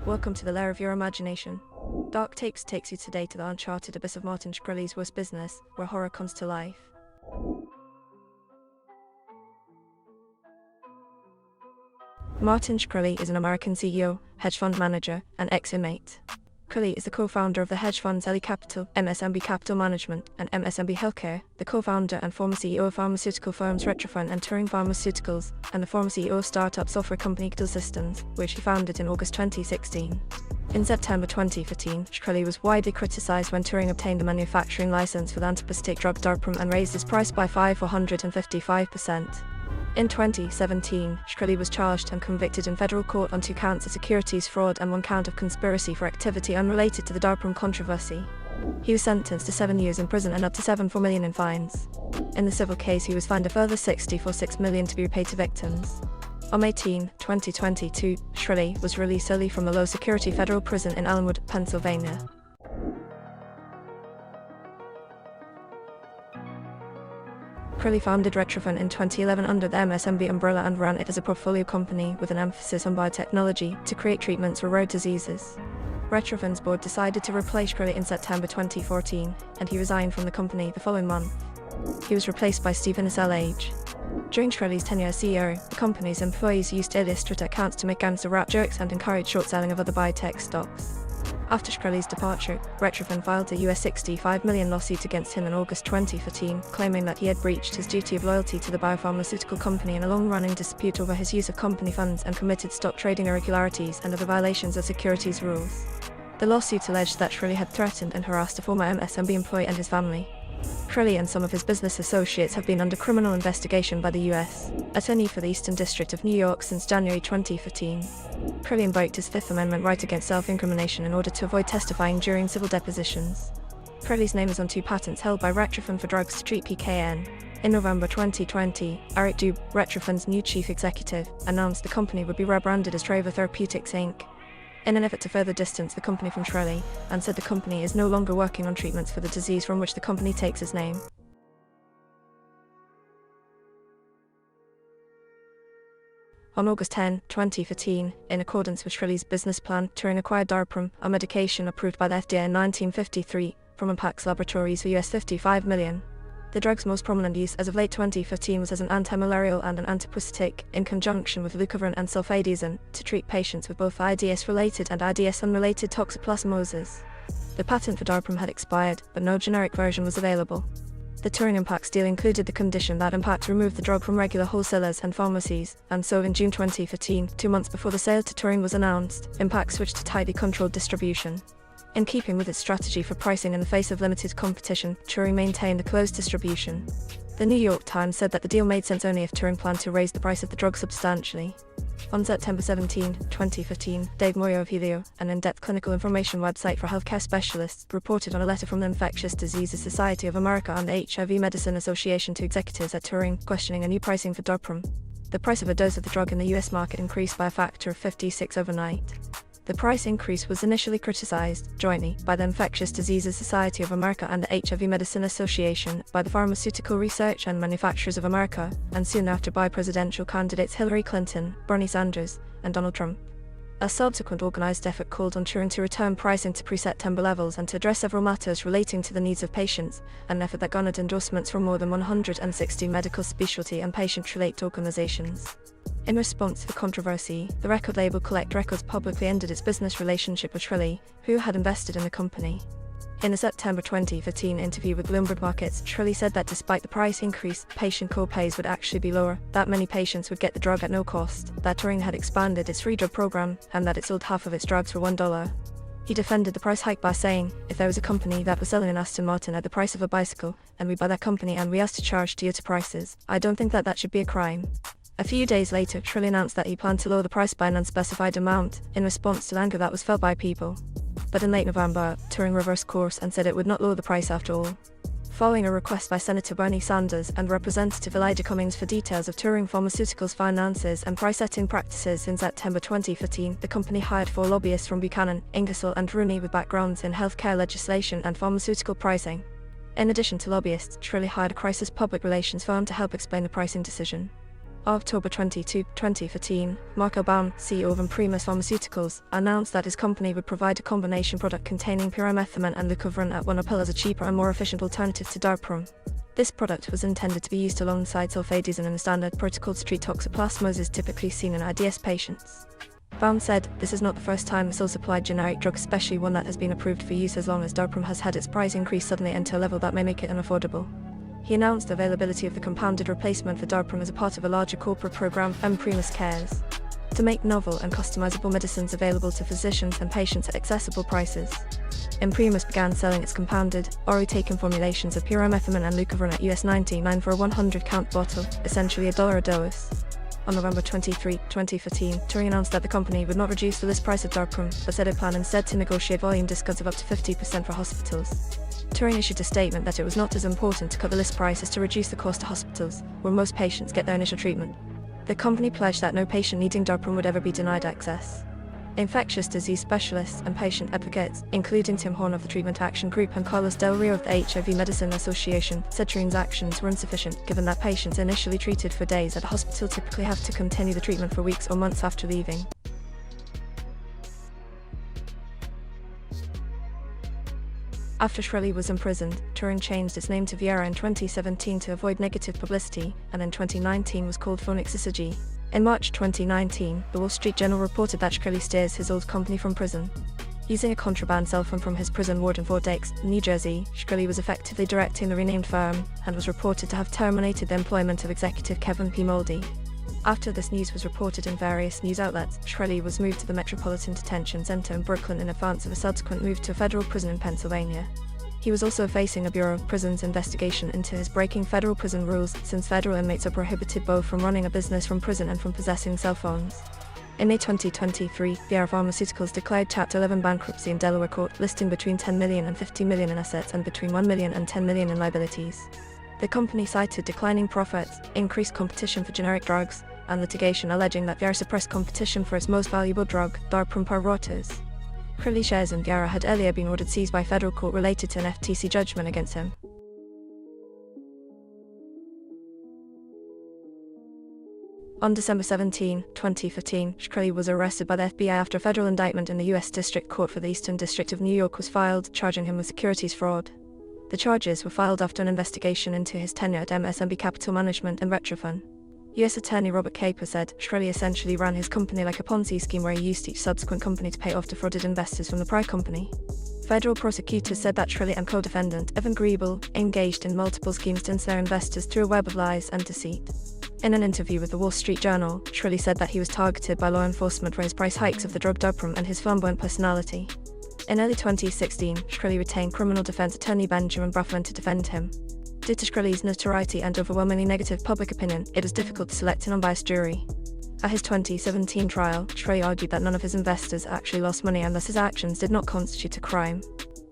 Welcome to the lair of your imagination. Dark Tapes takes you today to the uncharted abyss of Martin Shkreli's worst business, where horror comes to life. Martin Shkreli is an American CEO, hedge fund manager, and ex-inmate. Shkreli is the co-founder of the hedge funds LE Capital, MSMB Capital Management, and MSMB Healthcare, the co-founder and former CEO of pharmaceutical firms Retrophin and Turing Pharmaceuticals, and the former CEO of startup software company Digital Systems, which he founded in August 2016. In September 2015, Shkreli was widely criticized when Turing obtained the manufacturing license for the antiparasitic drug Darprim and raised its price by 455%. In 2017, Shkreli was charged and convicted in federal court on 2 counts of securities fraud and 1 count of conspiracy for activity unrelated to the Darprim controversy. He was sentenced to 7 years in prison and up to $7.4 million in fines. In the civil case, he was fined a further $64.6 million to be repaid to victims. On May 18, 2022, Shkreli was released early from the low-security federal prison in Allenwood, Pennsylvania. Shkreli founded Retrophin in 2011 under the MSMB umbrella and ran it as a portfolio company with an emphasis on biotechnology to create treatments for rare diseases. Retrophin's board decided to replace Shkreli in September 2014, and he resigned from the company the following month. He was replaced by Stephen S.L.H. During Shkreli's tenure as CEO, the company's employees used illustrated accounts to make gangster rap jokes and encourage short selling of other biotech stocks. After Shkreli's departure, Retrophin filed a US $65 million lawsuit against him in August 2015, claiming that he had breached his duty of loyalty to the biopharmaceutical company in a long-running dispute over his use of company funds and committed stock trading irregularities and other violations of securities rules. The lawsuit alleged that Shkreli had threatened and harassed a former MSMB employee and his family. Shkreli and some of his business associates have been under criminal investigation by the U.S. Attorney for the Eastern District of New York since January 2015. Shkreli invoked his Fifth Amendment right against self-incrimination in order to avoid testifying during civil depositions. Shkreli's name is on 2 patents held by Retrophin for drugs to treat PKN. In November 2020, Eric Dube, Retrophin's new chief executive, announced the company would be rebranded as Trava Therapeutics Inc. in an effort to further distance the company from Shkreli, and said the company is no longer working on treatments for the disease from which the company takes its name. On August 10, 2015, in accordance with Shkreli's business plan, Turing acquired Darprim, a medication approved by the FDA in 1953, from Impax Laboratories for US $55 million. The drug's most prominent use as of late 2015 was as an antimalarial and an antiparasitic, in conjunction with leucovorin and sulfadazine, to treat patients with both IDS-related and IDS-unrelated toxoplasmosis. The patent for Darprim had expired, but no generic version was available. The Turing Impax deal included the condition that Impax remove the drug from regular wholesalers and pharmacies, and so in June 2015, 2 months before the sale to Turing was announced, Impax switched to tightly controlled distribution. In keeping with its strategy for pricing in the face of limited competition, Turing maintained a closed distribution. The New York Times said that the deal made sense only if Turing planned to raise the price of the drug substantially. On September 17, 2015, Dave Moyo of Helio, an in-depth clinical information website for healthcare specialists, reported on a letter from the Infectious Diseases Society of America and the HIV Medicine Association to executives at Turing, questioning a new pricing for Darprim. The price of a dose of the drug in the US market increased by a factor of 56 overnight. The price increase was initially criticized, jointly, by the Infectious Diseases Society of America and the HIV Medicine Association, by the Pharmaceutical Research and Manufacturers of America, and soon after by presidential candidates Hillary Clinton, Bernie Sanders, and Donald Trump. A subsequent organized effort called on Turing to return pricing to pre-September levels and to address several matters relating to the needs of patients, an effort that garnered endorsements from more than 160 medical specialty and patient-related organizations. In response to the controversy, the record label Collect Records publicly ended its business relationship with Shkreli, who had invested in the company. In a September 2015 interview with Bloomberg Markets, Shkreli said that despite the price increase, patient co-pays would actually be lower, that many patients would get the drug at no cost, that Turing had expanded its free drug program, and that it sold half of its drugs for $1. He defended the price hike by saying, "If there was a company that was selling an Aston Martin at the price of a bicycle, and we buy that company and we asked to charge Toyota prices, I don't think that should be a crime." A few days later, Shkreli announced that he planned to lower the price by an unspecified amount, in response to the anger that was felt by people. But in late November, Turing reversed course and said it would not lower the price after all. Following a request by Senator Bernie Sanders and Representative Elijah Cummings for details of Turing Pharmaceuticals' finances and price-setting practices in September 2015, the company hired 4 lobbyists from Buchanan, Ingersoll and Rooney with backgrounds in healthcare legislation and pharmaceutical pricing. In addition to lobbyists, Shkreli hired a crisis public relations firm to help explain the pricing decision. On October 22, 2014, Mark Baum, CEO of Imprimis Pharmaceuticals, announced that his company would provide a combination product containing pyrimethamine and leucovorin at one pill as a cheaper and more efficient alternative to darprum. This product was intended to be used alongside sulfadazine in a standard protocol to treat toxoplasmosis typically seen in IDS patients. Baum said, "This is not the first time a sole-supplied generic drug, especially one that has been approved for use as long as darprum, has had its price increase suddenly and to a level that may make it unaffordable." He announced the availability of the compounded replacement for darprum as a part of a larger corporate program, Imprimis Cares, to make novel and customizable medicines available to physicians and patients at accessible prices. Imprimis began selling its compounded, orally taken formulations of pyrimethamine and leucovorin at $99 for a 100-count bottle, essentially $1 a dose. On November 23, 2015, Turing announced that the company would not reduce the list price of darprum, but said it planned instead to negotiate volume discounts of up to 50% for hospitals. Turing issued a statement that it was not as important to cut the list price as to reduce the cost to hospitals, where most patients get their initial treatment. The company pledged that no patient needing darprum would ever be denied access. Infectious disease specialists and patient advocates, including Tim Horn of the Treatment Action Group and Carlos Del Rio of the HIV Medicine Association, said Turing's actions were insufficient, given that patients initially treated for days at a hospital typically have to continue the treatment for weeks or months after leaving. After Shkreli was imprisoned, Turing changed its name to Viera in 2017 to avoid negative publicity, and in 2019 was called Phoenix. In March 2019, the Wall Street Journal reported that Shkreli steers his old company from prison. Using a contraband cell phone from his prison ward in Fort Dix, New Jersey, Shkreli was effectively directing the renamed firm, and was reported to have terminated the employment of executive Kevin P. Moldy. After this news was reported in various news outlets, Shkreli was moved to the Metropolitan Detention Center in Brooklyn in advance of a subsequent move to a federal prison in Pennsylvania. He was also facing a Bureau of Prisons investigation into his breaking federal prison rules, since federal inmates are prohibited both from running a business from prison and from possessing cell phones. In May 2023, Viera Pharmaceuticals declared Chapter 11 bankruptcy in Delaware court, listing between $10 million and $50 million in assets and between $1 million and $10 million in liabilities. The company cited declining profits, increased competition for generic drugs, and litigation alleging that Viera suppressed competition for its most valuable drug, darprum par rotas. Shkreli shares in Viera had earlier been ordered seized by federal court related to an FTC judgment against him. On December 17, 2015, Shkreli was arrested by the FBI after a federal indictment in the U.S. District Court for the Eastern District of New York was filed, charging him with securities fraud. The charges were filed after an investigation into his tenure at MSMB Capital Management and Retrofun. U.S. Attorney Robert Caper said Shkreli essentially ran his company like a Ponzi scheme where he used each subsequent company to pay off defrauded investors from the prior company. Federal prosecutors said that Shkreli and co-defendant Evan Griebel engaged in multiple schemes to ensnare investors through a web of lies and deceit. In an interview with the Wall Street Journal, Shkreli said that he was targeted by law enforcement for his price hikes of the drug darprum and his flamboyant personality. In early 2016, Shkreli retained criminal defense attorney Benjamin Brafman to defend him. Due to Shkreli's notoriety and overwhelmingly negative public opinion, it was difficult to select an unbiased jury. At his 2017 trial, Shkreli argued that none of his investors actually lost money and thus his actions did not constitute a crime.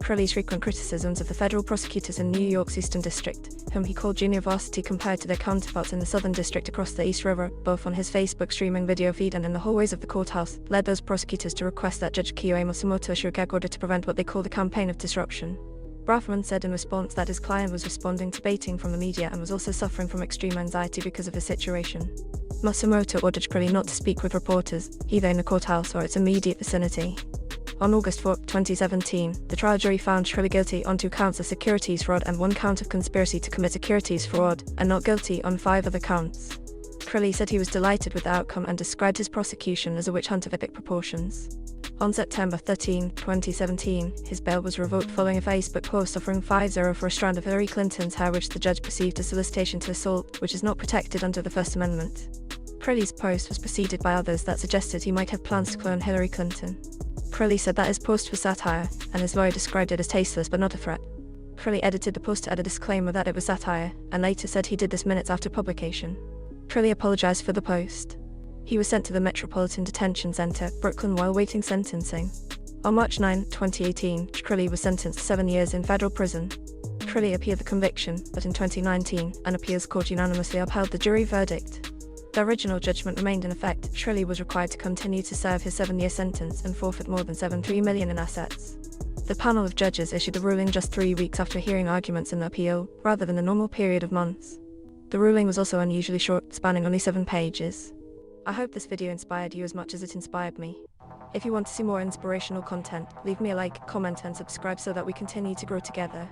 Shkreli's frequent criticisms of the federal prosecutors in New York's Eastern District, whom he called junior varsity compared to their counterparts in the Southern District across the East River, both on his Facebook streaming video feed and in the hallways of the courthouse, led those prosecutors to request that Judge Kiyoe Matsumoto issue a gag order to prevent what they called a campaign of disruption. Brafman said in response that his client was responding to baiting from the media and was also suffering from extreme anxiety because of his situation. Matsumoto ordered Shkreli not to speak with reporters, either in the courthouse or its immediate vicinity. On August 4, 2017, the trial jury found Shkreli guilty on 2 counts of securities fraud and 1 count of conspiracy to commit securities fraud, and not guilty on 5 other counts. Shkreli said he was delighted with the outcome and described his prosecution as a witch hunt of epic proportions. On September 13, 2017, his bail was revoked following a Facebook post offering $50 for a strand of Hillary Clinton's hair which the judge perceived as solicitation to assault, which is not protected under the First Amendment. Shkreli's post was preceded by others that suggested he might have plans to clone Hillary Clinton. Shkreli said that his post was satire, and his lawyer described it as tasteless but not a threat. Shkreli edited the post to add a disclaimer that it was satire, and later said he did this minutes after publication. Shkreli apologized for the post. He was sent to the Metropolitan Detention Center, Brooklyn while waiting sentencing. On March 9, 2018, Shkreli was sentenced to 7 years in federal prison. Shkreli appealed the conviction, but in 2019, an appeals court unanimously upheld the jury verdict. The original judgment remained in effect. Shkreli was required to continue to serve his 7-year sentence and forfeit more than $73 million in assets. The panel of judges issued the ruling just 3 weeks after hearing arguments in the appeal, rather than the normal period of months. The ruling was also unusually short, spanning only 7 pages. I hope this video inspired you as much as it inspired me. If you want to see more inspirational content, leave me a like, comment and subscribe so that we continue to grow together.